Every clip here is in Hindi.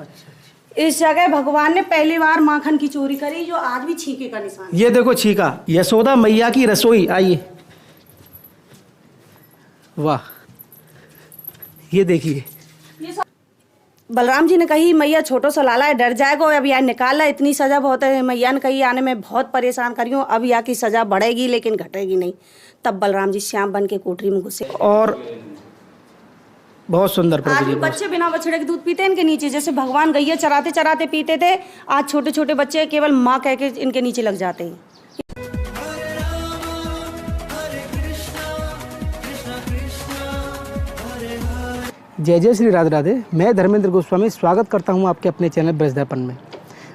अच्छा। इस जगह भगवान ने पहली बार माखन की चोरी करी, जो आज भी छीके का निशान। ये देखो छीका, यशोदा मैया की रसोई। आइए, वाह, ये देखिए। बलराम जी ने कही मैया छोटो सा लाला है, डर जाएगा, अब यहाँ निकाला, इतनी सजा बहुत है। मैया ने कही आने में बहुत परेशान करी हूँ, अब यहाँ की सजा बढ़ेगी लेकिन घटेगी नहीं। तब बलराम जी श्याम बन के कोठरी में घुसे। और बहुत सुंदर प्रभु जी। बच्चे बिना बछड़े के दूध पीते हैं इनके नीचे, जैसे भगवान गैया चराते चराते पीते थे, आज छोटे छोटे बच्चे केवल माँ कह के इनके नीचे लग जाते हैं। जय जय श्री राधे राधे। मैं धर्मेंद्र गोस्वामी स्वागत करता हूं आपके अपने चैनल ब्रज दर्पण में।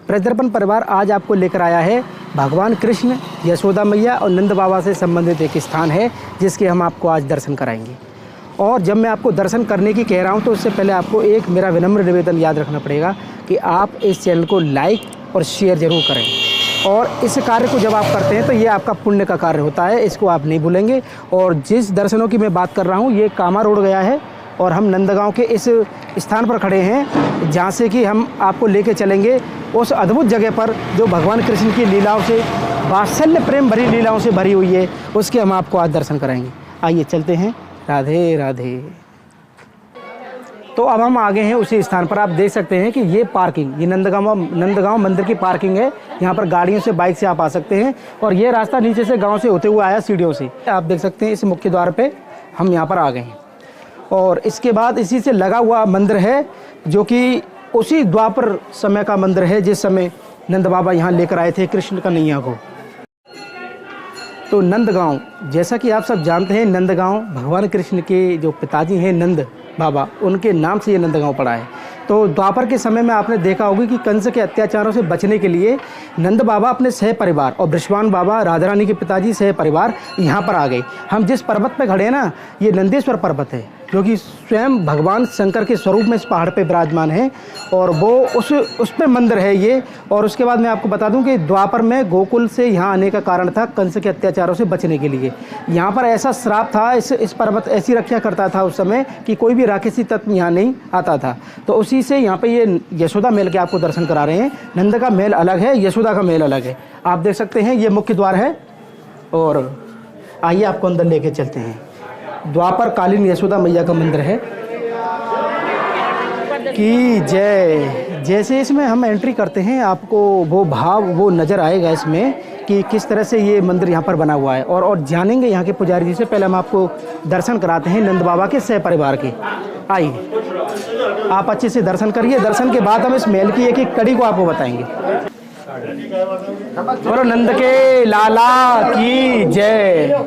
ब्रज दर्पण परिवार आज आपको लेकर आया है भगवान कृष्ण, यशोदा मैया और नंद बाबा से संबंधित एक स्थान है जिसके हम आपको आज दर्शन कराएंगे। और जब मैं आपको दर्शन करने की कह रहा हूं तो उससे पहले आपको एक मेरा विनम्र निवेदन याद रखना पड़ेगा कि आप इस चैनल को लाइक और शेयर ज़रूर करें। और इस कार्य को जब आप करते हैं तो ये आपका पुण्य का कार्य होता है, इसको आप नहीं भूलेंगे। और जिस दर्शनों की मैं बात कर रहा हूँ ये कामा रोड गया है और हम नंदगांव के इस स्थान पर खड़े हैं जहाँ से कि हम आपको लेके चलेंगे उस अद्भुत जगह पर जो भगवान कृष्ण की लीलाओं से, वात्सल्य प्रेम भरी लीलाओं से भरी हुई है, उसके हम आपको आज दर्शन कराएंगे। आइए चलते हैं। राधे राधे। तो अब हम आगे हैं उसी स्थान पर। आप देख सकते हैं कि ये पार्किंग, ये नंदगांव मंदिर की पार्किंग है। यहाँ पर गाड़ियों से, बाइक से आप आ सकते हैं। और ये रास्ता नीचे से गाँव से होते हुए आया सीढ़ियों से। आप देख सकते हैं इस मुख्य द्वार पर हम यहाँ पर आ गए हैं। और इसके बाद इसी से लगा हुआ मंदिर है जो कि उसी द्वापर समय का मंदिर है जिस समय नंद बाबा यहाँ लेकर आए थे कृष्ण कन्हैया को। तो नंदगांव, जैसा कि आप सब जानते हैं, नंदगांव भगवान कृष्ण के जो पिताजी हैं नंद बाबा, उनके नाम से ये नंदगांव पड़ा है। तो द्वापर के समय में आपने देखा होगा कि कंस के अत्याचारों से बचने के लिए नंद बाबा अपने सह परिवार और बृषभान बाबा, राधा रानी के पिताजी, सह परिवार यहाँ पर आ गए। हम जिस पर्वत पे खड़े हैं ना, ये नंदेश्वर पर्वत है जो कि स्वयं भगवान शंकर के स्वरूप में इस पहाड़ पे विराजमान है। और वो उस पे मंदिर है ये। और उसके बाद मैं आपको बता दूं कि द्वापर में गोकुल से यहाँ आने का कारण था कंस के अत्याचारों से बचने के लिए। यहाँ पर ऐसा श्राप था, इस पर्वत ऐसी रक्षा करता था उस समय कि कोई भी राक्षसी तत्व यहाँ नहीं आता था। तो उसी से यहाँ पे ये यशोदा महल के आपको दर्शन करा रहे हैं। नंद का महल अलग है, यशोदा का महल अलग है। आप देख सकते हैं ये मुख्य द्वार है। और आइए आपको अंदर लेके चलते हैं। द्वापर कालीन यशोदा मैया का मंदिर है कि जय। जैसे इसमें हम एंट्री करते हैं आपको वो भाव, वो नज़र आएगा इसमें कि किस तरह से ये मंदिर यहाँ पर बना हुआ है। और जानेंगे यहाँ के पुजारी जी से। पहले हम आपको दर्शन कराते हैं नंद बाबा के सह परिवार के। आइए आप अच्छे से दर्शन करिए। दर्शन के बाद हम इस महल की एक एक कड़ी को आपको बताएंगे। और नंद के लाला की जय।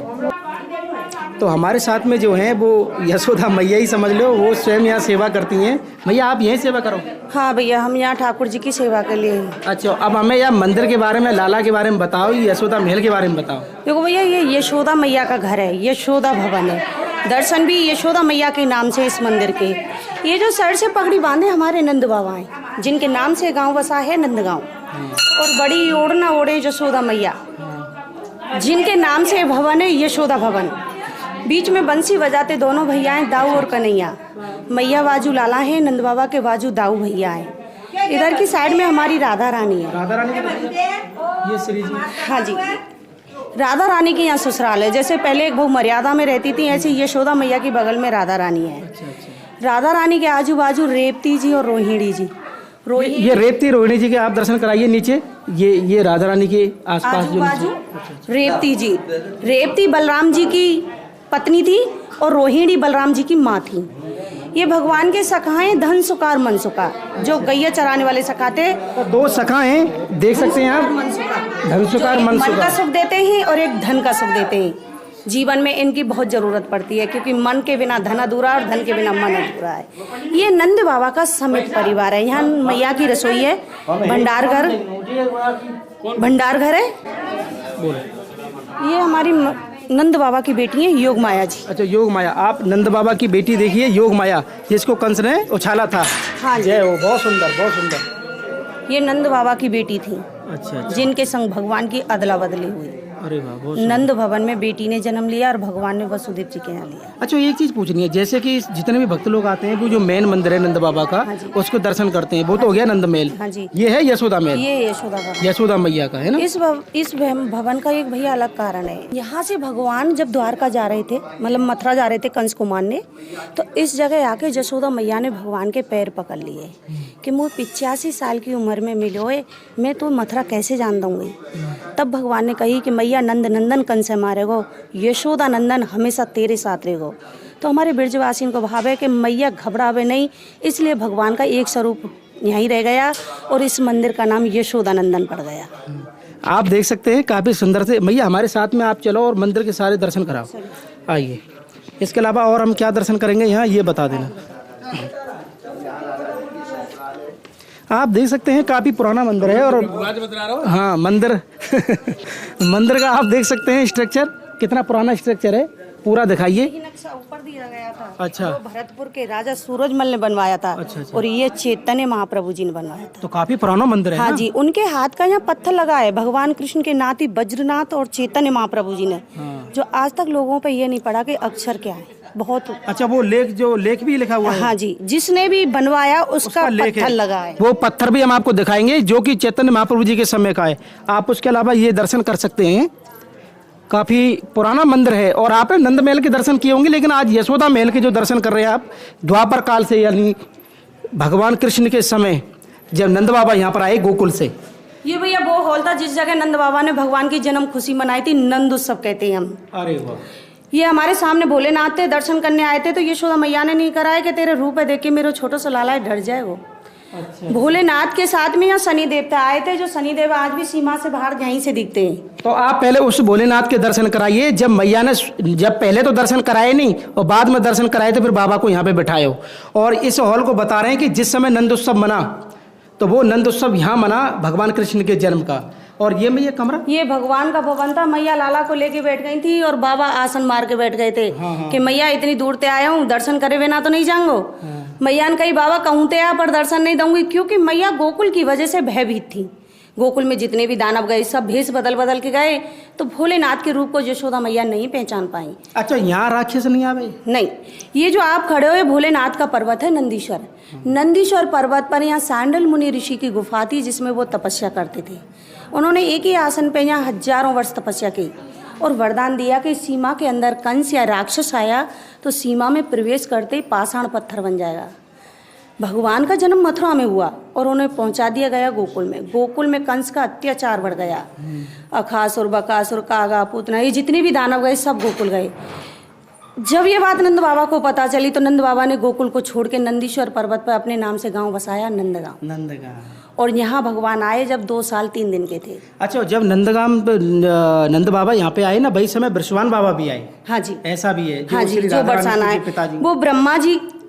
तो हमारे साथ में जो हैं वो यशोदा मैया ही समझ लो, वो स्वयं यहाँ सेवा करती हैं। मैया आप यहीं सेवा करो? हाँ भैया, हम यहाँ ठाकुर जी की सेवा के लिए। अच्छा, अब हमें यहाँ मंदिर के बारे में, लाला के बारे में बताओ, यशोदा महल के बारे में बताओ। देखो भैया, ये यशोदा मैया का घर है, यशोदा भवन है। दर्शन भी यशोदा मैया के नाम से इस मंदिर के। ये जो सर से पगड़ी बांधे हमारे नंद बाबा हैं, जिनके नाम से गाँव बसा है नंदगांव। और बड़ी ओढ़ना ओढ़े यशोदा मैया, जिनके नाम से भवन है यशोदा भवन। बीच में बंसी बजाते दोनों भैया हैं, दाऊ और कन्हैया। मैया बाजू लाला है, नंद बाबा के बाजू दाऊ भैया है। इधर की साइड में हमारी राधा रानी है। राधा रानी ये श्री जी? हाँ जी, राधा रानी के यहाँ ससुराल है। जैसे पहले एक बहु मर्यादा में रहती थी, ऐसे यशोदा मैया की बगल में राधा रानी है। राधा रानी के आजू बाजू रेवती जी और रोहिणी जी। ये रेवती रोहिणी जी के आप दर्शन कराइए नीचे। ये राधा रानी के आसपास जो रेवती जी, रेवती बलराम जी की पत्नी थी और रोहिणी बलराम जी की माँ थी। ये भगवान के सखा हैं, धन सुकार मन सुकार, जो गैया चराने वाले सखा थे। तो दो सखा हैं, देख सकते हैं आप, धन सुकार मन का सुख देते हैं और एक धन का सुख देते हैं। जीवन में इनकी बहुत जरूरत पड़ती है, क्योंकि मन के बिना धन अधूरा और धन के बिना मन अधूरा है। ये नंद बाबा का समित परिवार है। यहाँ मैया की रसोई है, भंडार घर है। ये हमारी नंद बाबा की बेटी है योग माया जी। अच्छा, योग माया। आप नंद बाबा की बेटी देखिए, योग माया, जिसको कंस ने उछाला था। हाँ जी, जय हो। बहुत सुंदर, बहुत सुंदर। ये नंद बाबा की बेटी थी। अच्छा। जिनके संग भगवान की अदला बदली हुई। अरे वाह, बहुत नंद भवन में बेटी ने जन्म लिया और भगवान ने वसुदेव जी के यहाँ लिया। अच्छा, एक चीज पूछनी है, जैसे कि जितने भी भक्त लोग आते हैं वो जो मेन मंदिर है नंद बाबा का, उसको दर्शन करते हैं, वो तो हो गया नंद महल। हाँ जी, ये है यशोदा महल, ये यशोदा भवन, यशोदा मैया का है ना। इस भवन का एक भैया अलग कारण है। यहाँ से भगवान जब द्वारका जा रहे थे, मतलब मथुरा जा रहे थे कंस कुमार ने, तो इस जगह आके यशोदा मैया ने भगवान के पैर पकड़ लिए कि मुझे 85 साल की उम्र में मिलोए, मैं तो मथुरा कैसे जान दूंगी। तब भगवान ने कही कि मैया नंद नंदन कंस मारेगो, यशोदा नंदन हमेशा तेरे साथ रहेगो। तो हमारे ब्रजवासियों को भाव है कि मैया घबरावे नहीं, इसलिए भगवान का एक स्वरूप यहीं रह गया और इस मंदिर का नाम यशोदा नंदन पड़ गया। आप देख सकते हैं काफी सुंदर से। मैया हमारे साथ में आप चलो और मंदिर के सारे दर्शन कराओ, आइए। इसके अलावा और हम क्या दर्शन करेंगे यहाँ, ये बता देना। आप देख सकते हैं काफी पुराना मंदिर है और हाँ मंदिर मंदिर का आप देख सकते हैं स्ट्रक्चर, कितना पुराना स्ट्रक्चर है, पूरा दिखाइए। ये नक्शा ऊपर दिया गया था। अच्छा। तो भरतपुर के राजा सूरजमल ने बनवाया था। अच्छा। और ये चैतन्य महाप्रभु जी ने बनवाया था। तो काफी पुराना मंदिर है। हाँ ना? जी, उनके हाथ का यहाँ पत्थर लगा है भगवान कृष्ण के नाती वज्रनाथ और चैतन्य महाप्रभु जी ने, जो आज तक लोगों पे ये नहीं पड़ा कि अक्षर क्या है। बहुत अच्छा, वो लेख भी लिखा हुआ है। हाँ जी, जिसने भी बनवाया उसका पत्थर लगा है। वो पत्थर भी हम आपको दिखाएंगे जो कि चैतन्य महाप्रभु जी के समय का है। आप उसके अलावा ये दर्शन कर सकते हैं, काफी पुराना मंदिर है। और आपने नंद महल के दर्शन किए होंगे, लेकिन आज यशोदा महल के जो दर्शन कर रहे हैं आप, द्वापर काल से, यानी भगवान कृष्ण के समय जब नंद बाबा यहाँ पर आए गोकुल से। ये भैया वो हॉल था जिस जगह नंद बाबा ने भगवान की जन्म खुशी मनाई थी, नंद उत्सव कहते हैं हम। अरे वाह। ये हमारे सामने भोलेनाथ थे, दर्शन करने आए थे, तो यशोदा मैया ने नहीं कराया कि तेरे रूप है देख के मेरा छोटा सा लाला डर जाए वो। अच्छा। भोलेनाथ के साथ में यहाँ शनि देवता आए थे, जो शनि देव आज भी सीमा से बाहर यहीं से दिखते हैं। तो आप पहले उस भोलेनाथ के दर्शन कराइए, जब मैया ने, जब पहले तो दर्शन कराए नहीं और बाद में दर्शन कराए तो फिर बाबा को यहाँ पे बैठाए हो। और इस हॉल को बता रहे हैं कि जिस समय नंद उत्सव मना, तो वो नंद उत्सव यहाँ मना भगवान कृष्ण के जन्म का। और ये मैया कमरा, ये भगवान का भवन था। मैया लाला को लेके बैठ गई थी और बाबा आसन मार के बैठ गए थे। कि मैया इतनी दूर से आया हूँ, दर्शन करे बिना तो नहीं जाऊंगो। मैया ने कही बाबा कहूँ ते आ पर दर्शन नहीं दूंगी, क्योंकि मैया गोकुल की वजह से भयभीत थी। गोकुल में जितने भी दानव गए सब भेष बदल बदल के गए, तो भोलेनाथ के रूप को यशोदा मैया नहीं पहचान पाई। अच्छा, यहाँ राक्षस नहीं आवे? नहीं, ये जो आप खड़े हो भोलेनाथ का पर्वत है नंदीश्वर। नंदीश्वर पर्वत पर यहाँ सांडल मुनि ऋषि की गुफा थी जिसमें वो तपस्या करते थे। उन्होंने एक ही आसन पे यहाँ हजारों वर्ष तपस्या की और वरदान दिया कि सीमा के अंदर कंस या राक्षस आया तो सीमा में प्रवेश करते ही पाषाण पत्थर बन जाएगा। भगवान का जन्म मथुरा में हुआ और उन्हें पहुंचा दिया गया गोकुल में। गोकुल में कंस का अत्याचार बढ़ गया। अखासुर, बकासुर, कागा, पूतना, ये जितने भी दानव गए सब गोकुल गए। जब ये बात नंद बाबा को पता चली तो नंद बाबा ने गोकुल को छोड़ के नंदीश्वर पर्वत पर अपने नाम से गांव बसाया, नंदगांव। और यहाँ भगवान आए जब 2 साल 3 दिन के थे। अच्छा, जब नंद बाबा यहाँ पे आए ना, वही समय बृषवान बाबा भी आए। हाँ जी, ऐसा भी है। हाँ जी, जो बरसाना है वो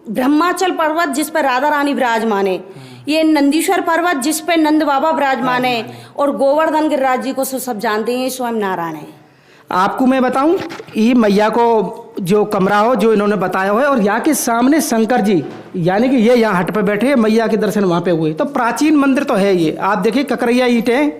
ब्रह्माचल पर्वत जिस पर राधा रानी विराजमान है, ये नंदीश्वर पर्वत जिस पे नंद बाबा विराजमान है, और गोवर्धन गिरिराज जी को सब जानते हैं, स्वयं नारायण है। आपको मैं बताऊं, ये मैया को जो कमरा हो जो इन्होंने बताया है, और यहाँ के सामने शंकर जी, यानी कि ये यहाँ हट पे बैठे हैं, मैया के दर्शन वहाँ पे हुए। तो प्राचीन मंदिर तो है ये। आप देखिए ककरैया ईंटें,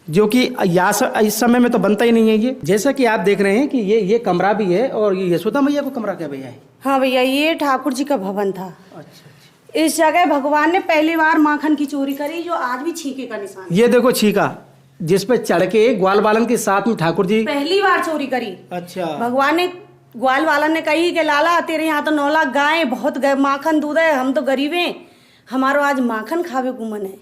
जो कि इस समय में तो बनता ही नहीं है ये। जैसा कि आप देख रहे हैं कि ये कमरा भी है, और ये यशोदा मैया को कमरा क्या भैया है? हाँ भैया, ये ठाकुर जी का भवन था। अच्छा। इस जगह भगवान ने पहली बार माखन की चोरी करी, जो आज भी छींके का निशान। ये देखो छींका, जिस पे चढ़ के ग्वाल बालन के साथ में ठाकुर जी पहली बार चोरी करी। अच्छा। भगवान ने, ग्वाल बालन ने कही कि लाला तेरे यहाँ तो 9 लाख गाय, बहुत माखन दूध है, हम तो गरीब हैं, हमारो आज माखन खावे को मन है।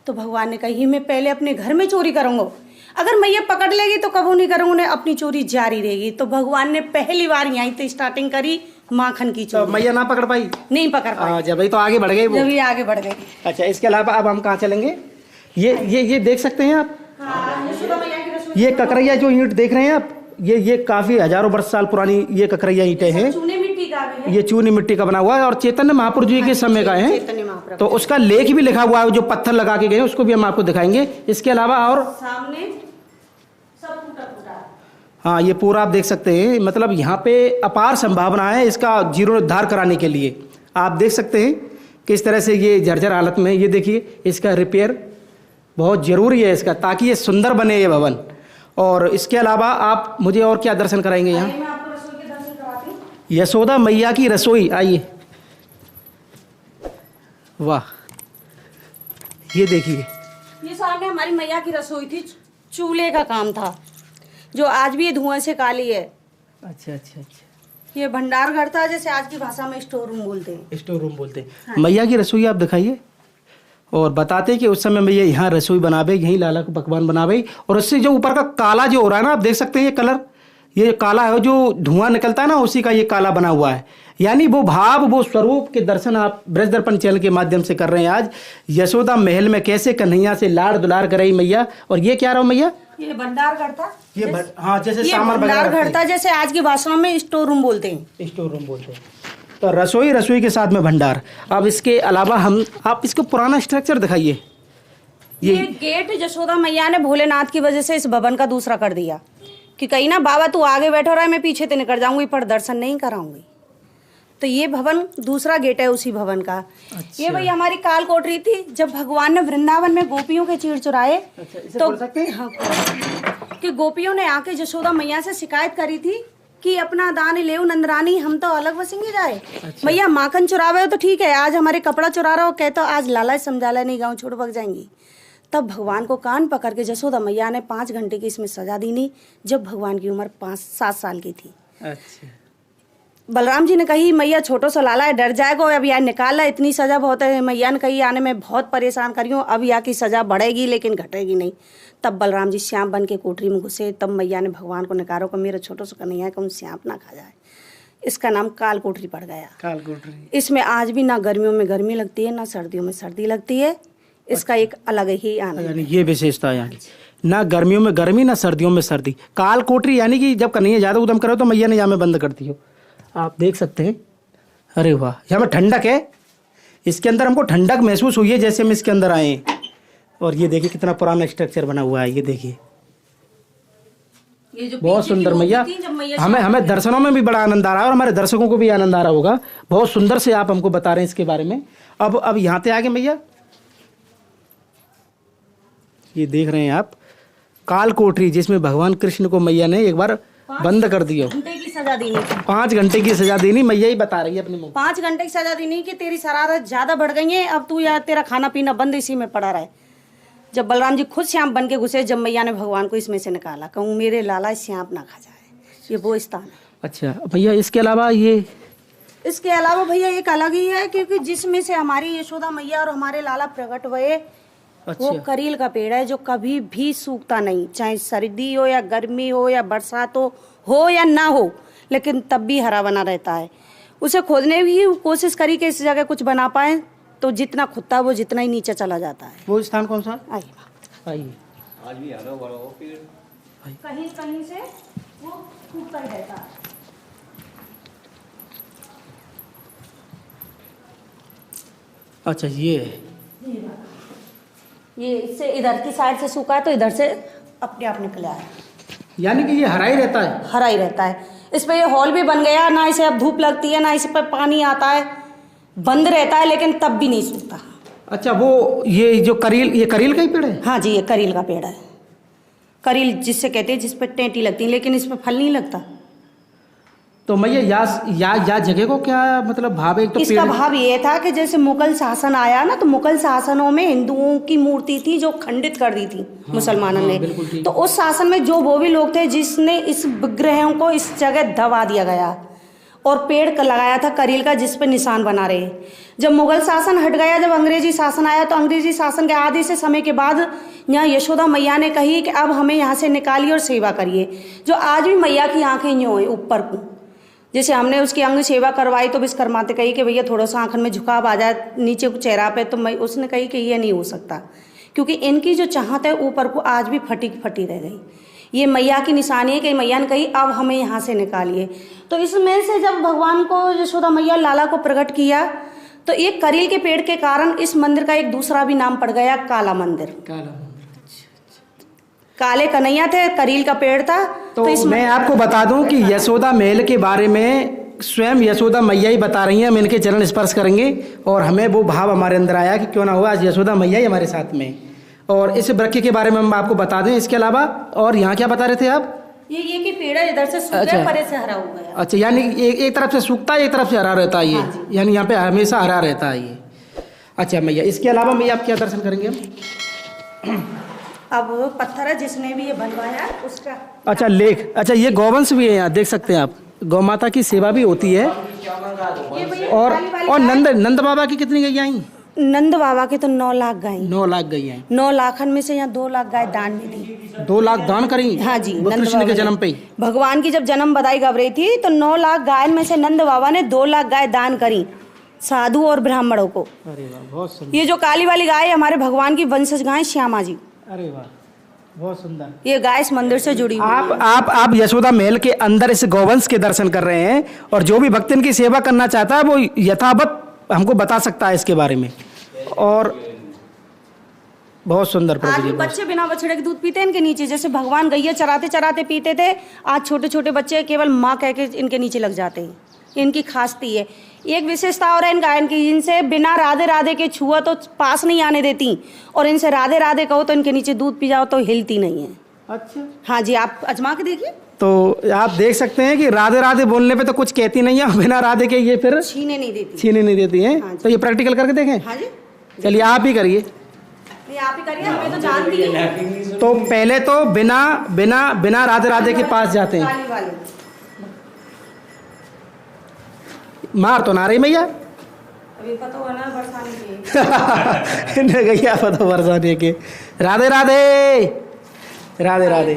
तो भगवान ने कही मैं पहले अपने घर में चोरी करूंगा, अगर मैया पकड़ लेगी तो कबू नहीं करूंगा, उन्हें अपनी चोरी जारी रहेगी। तो भगवान ने पहली बार यहीं से स्टार्टिंग करी माखन की चोरी। तो मैया ना पकड़ पाई? नहीं पकड़ पाई। जब तो आगे बढ़ गए वो। जब ये आगे बढ़ गए। अच्छा, इसके अलावा अब हम कहाँ चलेंगे? ये देख सकते हैं आप, ये ककरैया जो ईंट देख रहे हैं आप, ये काफी हजारों वर्ष साल पुरानी ये ककरैया ईंटें हैं। चूने मिट्टी का भी है। ये चूनी मिट्टी का बना हुआ है और चैतन्य महाप्रभु जी के समय का है। तो उसका लेख भी लिखा हुआ है, जो पत्थर लगा के गए, उसको भी हम आपको दिखाएंगे। इसके अलावा और सामने सब टूटा फूटा। हाँ, ये पूरा आप देख सकते हैं। मतलब यहाँ पे अपार संभावना है इसका जीर्णोद्धार कराने के लिए। आप देख सकते हैं किस तरह से ये जर्जर हालत में। ये देखिए, इसका रिपेयर बहुत जरूरी है इसका, ताकि ये सुंदर बने ये भवन। और इसके अलावा आप मुझे और क्या दर्शन कराएंगे यहाँ? मैं आपको रसोई के दर्शन कराती हूँ। यशोदा मैया की रसोई, आइए। वाह, ये देखिए। ये सामने हमारी मैया की रसोई थी, चूल्हे का काम था, जो आज भी ये धुआं से काली है। अच्छा अच्छा अच्छा, ये भंडार घर था, जैसे आज की भाषा में स्टोर रूम बोलते हैं। स्टोर रूम बोलते हैं। मैया की रसोई आप दिखाइए और बताते कि उस समय मैया यहाँ रसोई बनावे, यहीं लाला को पकवान बनावे। और उससे जो ऊपर का काला जो हो रहा है ना, आप देख सकते हैं ये कलर, ये काला है, जो धुआं निकलता है ना, उसी का ये काला बना हुआ है। यानी वो भाव, वो स्वरूप के दर्शन आप ब्रज दर्पण चैनल के माध्यम से कर रहे हैं आज। यशोदा महल में कैसे कन्हैया से लाड़ दुलार कराई मैया। और ये क्या रहा मैया? ये भंडार घर था। हाँ, जैसे ये सामान भंडार वगैरह घर था, जैसे आज की भाषा में स्टोर रूम बोलते हैं। स्टोर रूम बोलते हैं। तो रसोई के साथ में भंडार। अब इसके अलावा आप इसको पुराना स्ट्रक्चर दिखाइए। ये गेट यशोदा मैया ने भोलेनाथ की वजह से इस भवन का दूसरा कर दिया कि कहीं ना बाबा तू आगे बैठो रहा है, मैं पीछे ते निकल जाऊंगी पर दर्शन नहीं कराऊंगी। तो ये भवन दूसरा गेट है उसी भवन का। अच्छा। ये भाई हमारी काल कोठरी थी, जब भगवान ने वृंदावन में गोपियों के चीर चुराए। इसे तो बोल सकते हैं? हाँ, कि गोपियों ने आके यशोदा मैया से शिकायत करी थी कि अपना दान ले नंदरानी, हम तो अलग बसेंगे जाए। अच्छा। मैया माखन चुरावे हो तो ठीक है, आज हमारे कपड़ा चुरा रहे हो, कहते हो आज लाला समझाला नहीं, गाँव छोड़ भग जाएंगी। तब भगवान को कान पकड़ के यशोदा मैया ने 5 घंटे की इसमें सजा दी नहीं, जब भगवान की उम्र 5-7 साल की थी। अच्छा। बलराम जी ने कही मैया छोटो सा लाला है, डर जाएगा, अब यार निकाला, इतनी सजा बहुत है। मैया ने कही आने में बहुत परेशान करी हूँ, अब यहाँ की सजा बढ़ेगी लेकिन घटेगी नहीं। तब बलराम जी श्याम बन के कोठरी में घुसे। तब मैया ने भगवान को निकारो को मेरा छोटो सा कन्हैया को श्याम ना खा जाए। इसका नाम काल कोठरी पड़ गया। काल कोठरी। इसमें आज भी ना गर्मियों में गर्मी लगती है, ना सर्दियों में सर्दी लगती है। इसका एक अलग ही आनंद यानी ये विशेषता है यहाँ की, ना गर्मियों में गर्मी ना सर्दियों में सर्दी। काल कोठरी यानी कि जब कन्हैया ज्यादा उदम करे तो मैया ने यहाँ में बंद कर दी हो। आप देख सकते हैं। अरे वाह, यहाँ में ठंडक है, इसके अंदर हमको ठंडक महसूस हुई है जैसे हम इसके अंदर आए हैं। और ये देखिए कितना पुराना स्ट्रक्चर बना हुआ है, ये देखिए बहुत सुंदर। मैया हमें दर्शनों में भी बड़ा आनंद आ रहा है और हमारे दर्शकों को भी आनंद आ रहा होगा। बहुत सुंदर से आप हमको बता रहे हैं इसके बारे में। अब यहाँ पे आगे मैया, ये देख रहे हैं आप काल कोठरी, जिसमें भगवान कृष्ण को मैया ने एक बार बंद कर दिया। 5 घंटे की सजा देनी थी। 5 घंटे की सजा देनी, मैया ही बता रही है अपने मुंह। 5 घंटे की सजा देनी कि तेरी शरारत ज्यादा बढ़ गई है, अब तू यार तेरा खाना पीना बंद इसी में पड़ा रहे। जब बलराम जी खुद श्याम बन के घुसे, जब मैया ने भगवान को इसमें से निकाला, कहूँ मेरे लाला श्याम ना खा जाए, ये वो स्थान है। अच्छा भैया, इसके अलावा इसके अलावा भैया एक अलग ही है, क्योंकि जिसमें से हमारी यशोदा मैया और हमारे लाला प्रकट हुए। अच्छा। वो करील का पेड़ है जो कभी भी सूखता नहीं, चाहे सर्दी हो या गर्मी हो या बरसात हो या ना हो, लेकिन तब भी हरा बना रहता है। उसे खोदने की कोशिश करी कि इस जगह कुछ बना पाए, तो जितना खुदता वो जितना ही नीचे चला जाता है। वो स्थान कौन सा? आइए, आज भी हरा भरा हो पेड़, कहीं कहीं से वो सूखता ही रहता है। अच्छा ये है। ये इससे इधर की साइड से सूखा है तो इधर से अपने आप निकला है, यानी कि ये हरा ही रहता है। हरा ही रहता है। इस पे ये हॉल भी बन गया, ना इसे अब धूप लगती है ना इस पर पानी आता है, बंद रहता है लेकिन तब भी नहीं सूखता। अच्छा, वो ये जो करील, ये करील का ही पेड़ है? हाँ जी, ये करील का पेड़ है। करील जिससे कहते हैं जिस पर टेंटी लगती है, लेकिन इस पर फल नहीं लगता। तो मैया या जगह को क्या मतलब भाव है? एक तो इसका भाव ये था कि जैसे मुगल शासन आया ना, तो मुगल शासनों में हिंदुओं की मूर्ति थी जो खंडित कर दी थी मुसलमानों ने। तो उस शासन में जो वो भी लोग थे जिसने इस विग्रहों को इस जगह दबा दिया गया और पेड़ लगाया था करील का, जिस पे निशान बना रहे। जब मुगल शासन हट गया, जब अंग्रेजी शासन आया, तो अंग्रेजी शासन के आधे से समय के बाद यहाँ यशोदा मैया ने कही कि अब हमें यहाँ से निकालिए और सेवा करिए। जो आज भी मैया की आंखें यूँ है ऊपर को, जैसे हमने उसकी अंग सेवा करवाई तो विश्वकर्माते कही कि भैया थोड़ा सा आंखन में झुकाव आ जाए नीचे चेहरा पे, तो मैं उसने कही कि ये नहीं हो सकता, क्योंकि इनकी जो चाहत है ऊपर को आज भी फटी फटी रह गई। ये मैया की निशानी है कि मैया ने कही अब हमें यहाँ से निकालिए। तो इसमें से जब भगवान को यशोदा मैया लाला को प्रकट किया, तो एक करील के पेड़ के कारण इस मंदिर का एक दूसरा भी नाम पड़ गया, काला मंदिर। काले कन्हैया थे, करील का पेड़ था। तो मैं आपको बता दूं कि यशोदा महल के बारे में स्वयं यशोदा मैया ही बता रही हैं। हम इनके चरण स्पर्श करेंगे और हमें वो भाव हमारे अंदर आया कि क्यों ना हुआ आज यशोदा मैया ही हमारे साथ में। और इस वृक्ष के बारे में हम आपको बता दें, इसके अलावा और यहाँ क्या बता रहे थे आप? ये कि पेड़ इधर से सूखा है, परे से हरा हुआ है। अच्छा, यानी एक तरफ से सूखता है, एक तरफ से हरा रहता है ये। हाँ यानी यहाँ पे हमेशा हरा रहता है ये। अच्छा मैया, इसके अलावा मैया आप क्या दर्शन करेंगे हम? अब पत्थर है जिसने भी ये बनवाया उसका। अच्छा, लेख। अच्छा, ये गौवंश भी है यहाँ, देख सकते हैं आप। गौ माता की सेवा भी होती है। और नंद बाबा की कितनी गई आई? नंद बाबा के तो 9 लाख गाय। 9 लाख गई हैं। 9 लाखन में से यहाँ 2 लाख गाय दान में दी। 2 लाख दान करी? हाँ जी, वो कृष्ण के जन्म पे ही। भगवान की जब जन्म बधाई गब रही थी तो 9 लाख गाय में से नंद बाबा ने 2 लाख गाय दान करी साधु और ब्राह्मणों को। अरे वाह, बहुत सुंदर। ये जो काली वाली गाय है हमारे भगवान की वंशज गाय श्यामा जी। अरे वाह, बहुत सुंदर। ये गाय इस मंदिर से जुड़ी हुई है। आप यशोदा महल के अंदर इस गौवंश के दर्शन कर रहे हैं, और जो भी भक्त इनकी सेवा करना चाहता है वो यथावत हमको बता सकता है इसके बारे में। और बहुत सुंदर प्रभु आज जी। भी बच्चे बिना बछड़े के दूध पीते हैं इनके नीचे, जैसे भगवान गैया चराते चराते पीते थे, आज छोटे छोटे बच्चे केवल माँ कह के इनके नीचे लग जाते हैं। इनकी खासियत है। एक विशेषता और है इन गायन की, इनसे बिना राधे राधे के छुआ तो पास नहीं आने देती, और इनसे राधे राधे कहो तो इनके नीचे दूध पी जाओ तो हिलती नहीं है। अच्छा, हाँ जी, आप अजमा के देखिए। तो आप देख सकते हैं कि राधे राधे बोलने पे तो कुछ कहती नहीं है, बिना राधे के ये फिर छीने नहीं देती। छीने नहीं देती हैं। हाँ, तो ये प्रैक्टिकल करके देखें। हाँ जी, चलिए आप ही करिए। ये आप ही करिए, हमें तो जानती है। तो पहले तो बिना बिना बिना राधे राधे के पास जाते हैं। काली वाली मार तो ना रही मैया। अभी पता हुआ ना बरसाने के। इन्हें गैया पता बरसाने के। राधे राधे राधे राधे।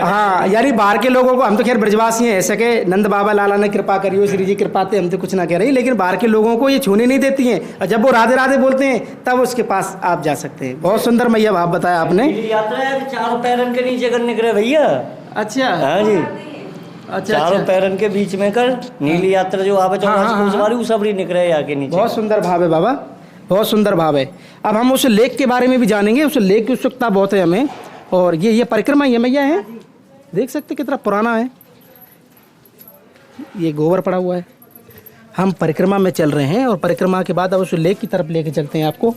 हाँ, यानी बाहर के लोगों को, हम तो खैर ब्रजवासी हैं, ऐसे के नंद बाबा लाला ने कृपा करी हो, श्री जी कृपाते, हम तो कुछ ना कह रही, लेकिन बाहर के लोगों को ये छूने नहीं देती हैं, और जब वो राधे राधे बोलते हैं तब उसके पास आप जा सकते हैं। बहुत सुंदर मैया भाव बताया आपने। यात्रा है, चारों पैरन के नीचे करने के भैया। अच्छा, हाँ जी, अच्छा, चारों पैरन के बीच में कर नीली यात्रा जो आवे तो सबरी निकले आके नीचे। बहुत सुंदर भाव है बाबा, बहुत सुंदर भाव है। अब हम उस लेक के बारे में भी जानेंगे, उस लेक की उत्सुकता बहुत है हमें। और ये परिक्रमा ये मैया है, देख सकते कितना पुराना है, ये गोबर पड़ा हुआ है। हम परिक्रमा में चल रहे हैं, और परिक्रमा के बाद अब उस लेक की तरफ लेके चलते हैं आपको।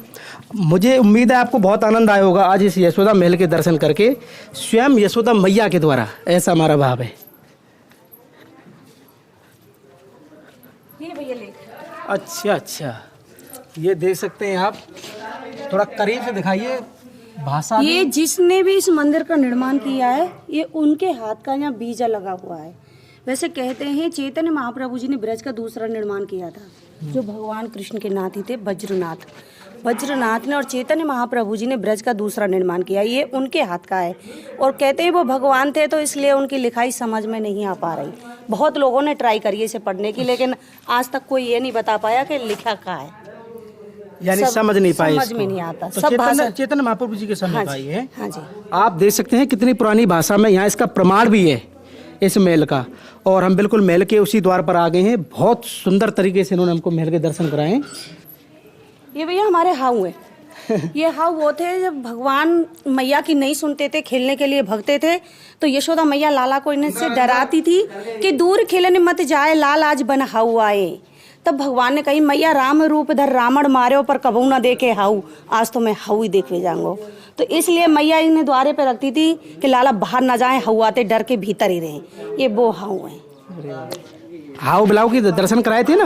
मुझे उम्मीद है आपको बहुत आनंद आया होगा आज इस यशोदा महल के दर्शन करके, स्वयं यशोदा मैया के द्वारा, ऐसा हमारा भाव है। ये भैया लेक। अच्छा अच्छा, ये देख सकते हैं आप, थोड़ा करीब से दिखाइए भाषा। ये जिसने भी इस मंदिर का निर्माण किया है, ये उनके हाथ का यहाँ बीजा लगा हुआ है। वैसे कहते हैं चैतन्य महाप्रभु जी ने ब्रज का दूसरा निर्माण किया था, जो भगवान कृष्ण के नाती थे वज्रनाथ ने, और चैतन्य महाप्रभु जी ने ब्रज का दूसरा निर्माण किया। ये उनके हाथ का है, और कहते हैं वो भगवान थे तो इसलिए उनकी लिखाई समझ में नहीं आ पा रही। बहुत लोगों ने ट्राई करी है इसे पढ़ने की, लेकिन आज तक कोई ये नहीं बता पाया कि लिखा क्या है, यानी समझ नहीं पाए, समझ में नहीं आता। तो सब भाषा चैतन्य महाप्रभु जी के समय का ही है। हाँ जी, आप देख सकते हैं कितनी पुरानी भाषा में, यहाँ इसका प्रमाण भी है इस महल का। और हम बिल्कुल महल के उसी द्वार पर आ गए हैं। बहुत सुंदर तरीके से इन्होंने हमको महल के दर्शन कराए। ये भैया हमारे हाउ है। ये हाउ वो थे जब भगवान मैया की नहीं सुनते थे, खेलने के लिए भगते थे, तो यशोदा मैया लाला को इनसे डराती थी कि दूर खेलने मत जाए, लाल आज बन हाउ आए। तब भगवान ने कही, मैया राम रूप धर रावण मारे पर कबू ना देखे हाउ, आज तो मैं हाउ ही देखे जाऊंगो। तो इसलिए मैया इन्हें द्वारे पे रखती थी कि लाला बाहर ना जाए, हाउ आते डर के भीतर ही रहे। ये वो हाउ है। हाउ बिलाऊ की दर्शन कराए थे ना,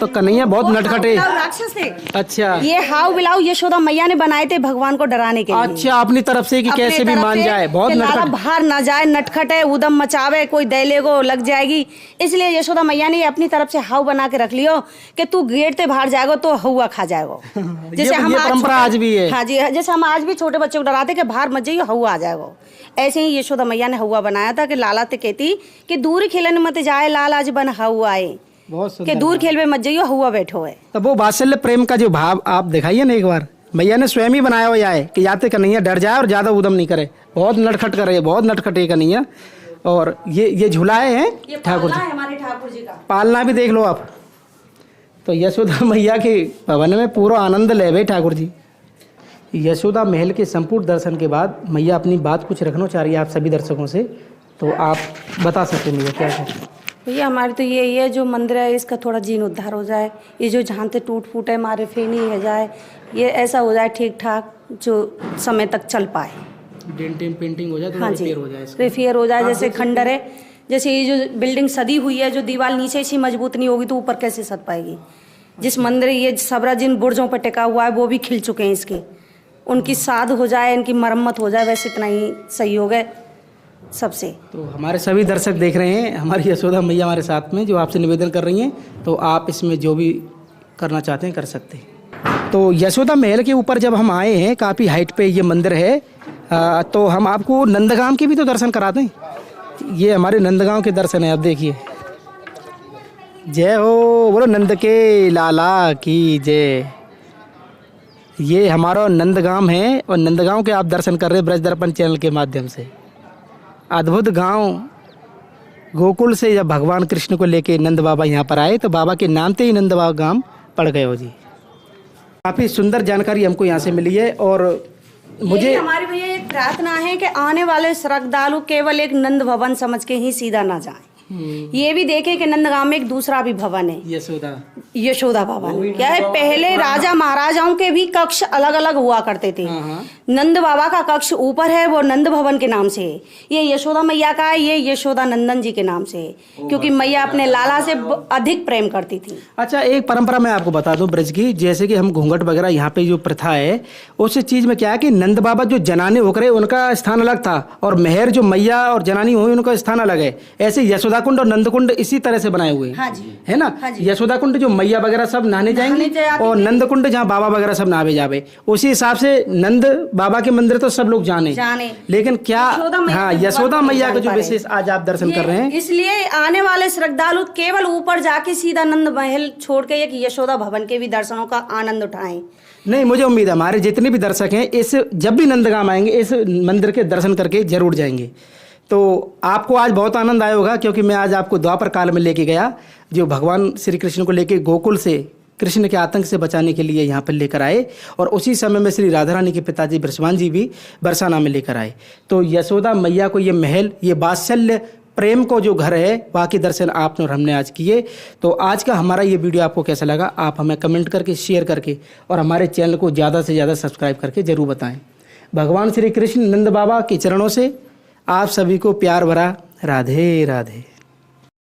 तो कन्हैया बहुत नटखटे राक्षस थे। अच्छा, ये हाउ बिलाऊ यशोदा मैया ने बनाए थे भगवान को डराने के लिए। अच्छा, अपनी तरफ से कि कैसे भी मान जाए, बहुत नटखट, बाहर ना जाए, नटखट है, उदम मचावे, कोई दैले को लग जाएगी, इसलिए यशोदा मैया ने अपनी तरफ से हाउ बना के रख लियो कि तू गेट से बाहर जाएगा तो हवा खा जाएगा। जैसे हम परंपरा आज भी है। हाँ जी, जैसे हम आज भी छोटे बच्चों को डराते कि बाहर मत जाइए, हवा आ जाएगा। ऐसे ही यशोदा मैया ने हवा बनाया था कि लाला ते कहती कि दूर खेलने मत जाए, लाल आज बन हवा आए, कि दूर खेल में मत जाइयो, हुआ बैठो है। तो वो वात्सल्य प्रेम का जो भाव आप दिखाइए ना एक बार, मैया ने स्वयं ही बनाया हुआ है कि जाते कन्हैया डर जाए और ज्यादा उदम नहीं करे, बहुत नटखट करे, बहुत नटखटे कन्हैया। और ये झुलाए हैं ठाकुर जी, हमारे ठाकुर जी का पालना भी देख लो आप। तो यशोदा मैया के भवन में पूरा आनंद ले भाई ठाकुर जी। यशोदा महल के संपूर्ण दर्शन के बाद मैया अपनी बात कुछ रखना चाह रही है आप सभी दर्शकों से, तो आप बता सकते हैं मैया क्या है? भैया हमारे तो ये जो मंदिर है इसका थोड़ा जीर्णोद्धार हो जाए, ये जो जहाँ से टूट फूट है हमारे फेनी है जाए, ये ऐसा हो जाए ठीक ठाक। जो समय तक चल पाए। डेंटिंग पेंटिंग हो जाए तो हाँ जी, रिपेयर हो जाए इसका। रिपेयर हो जाए। जैसे खंडर है, जैसे ये जो बिल्डिंग सदी हुई है, जो दीवार नीचे से मजबूत नहीं होगी तो ऊपर कैसे सद पाएगी। जिस मंदिर ये सबरा जिन बुर्जों पर टिका हुआ है वो भी खिल चुके हैं इसके, उनकी साध हो जाए, इनकी मरम्मत हो जाए, वैसे इतना ही सहयोग है सबसे। तो हमारे सभी दर्शक देख रहे हैं, हमारी यशोदा मैया हमारे साथ में जो आपसे निवेदन कर रही हैं, तो आप इसमें जो भी करना चाहते हैं कर सकते हैं। तो यशोदा महल के ऊपर जब हम आए हैं, काफ़ी हाइट पे ये मंदिर है, तो हम आपको नंदगांव के भी तो दर्शन करा दें। ये हमारे नंदगांव के दर्शन है, आप देखिए। जय हो, बोलो नंद के लाला की जय। ये हमारा नंदगांव है और नंदगांव के आप दर्शन कर रहे हैं ब्रज दर्पण चैनल के माध्यम से। अद्भुत गांव, गोकुल से जब भगवान कृष्ण को लेके नंद बाबा यहाँ पर आए तो बाबा के नाम से ही नंद बाबा गांव पड़ गए हो जी। काफ़ी सुंदर जानकारी हमको यहाँ से मिली है और मुझे हमारी भैया एक प्रार्थना है कि आने वाले श्रद्धालु केवल एक नंद भवन समझ के ही सीधा ना जाएं। ये भी देखें कि नंदगांव में एक दूसरा भी भवन है, यशोदा भवन। क्या है, पहले राजा महाराजाओं के भी कक्ष अलग अलग हुआ करते थे। नंद बाबा का कक्ष ऊपर है, वो नंद भवन के नाम से है। ये यशोदा मैया का है, ये यशोदा नंदन जी के नाम से है, क्योंकि मैया अपने लाला से अधिक प्रेम करती थी। अच्छा, एक परंपरा मैं आपको बता दूं ब्रज की, जैसे कि हम घूंघट वगैरह यहाँ पे जो प्रथा है, उस चीज में क्या है कि नंद बाबा जो जनाने होकर उनका स्थान अलग था और मेहर जो मैया और जनानी हुई उनका स्थान अलग है। ऐसे यशोदा कुंड और नंद कुंड इसी तरह से बनाए हुए हैं। हाँ जी, है ना। हाँ जी। यशोदा कुंड जो मैया वगैरह सब नहाने जाएंगे और नंद कुंड जहाँ बाबा वगैरह सब नहावे जावे, उसी हिसाब से नंद बाबा के मंदिर तो सब लोग जाने, लेकिन क्या हाँ यशोदा मैया का जो विशेष आज आप दर्शन कर रहे हैं, इसलिए आने वाले श्रद्धालु केवल ऊपर जाके सीधा नंद महल छोड़ के एक यशोदा भवन के भी दर्शनों का आनंद उठाएं। नहीं, मुझे उम्मीद है हमारे जितने भी दर्शक हैं इस जब भी नंदगांव आएंगे इस मंदिर के दर्शन करके जरूर जाएंगे। तो आपको आज बहुत आनंद आया होगा, क्योंकि मैं आज आपको द्वापर काल में लेके गया, जो भगवान श्री कृष्ण को लेके गोकुल से कृष्ण के आतंक से बचाने के लिए यहाँ पर लेकर आए, और उसी समय में श्री राधा रानी के पिताजी बृषभान जी भी बरसाना में लेकर आए। तो यशोदा मैया को ये महल, ये वात्सल्य प्रेम को जो घर है, वहाँ के दर्शन आपने और हमने आज किए। तो आज का हमारा ये वीडियो आपको कैसा लगा, आप हमें कमेंट करके, शेयर करके और हमारे चैनल को ज़्यादा से ज़्यादा सब्सक्राइब करके जरूर बताएं। भगवान श्री कृष्ण नंद बाबा के चरणों से आप सभी को प्यार भरा राधे राधे।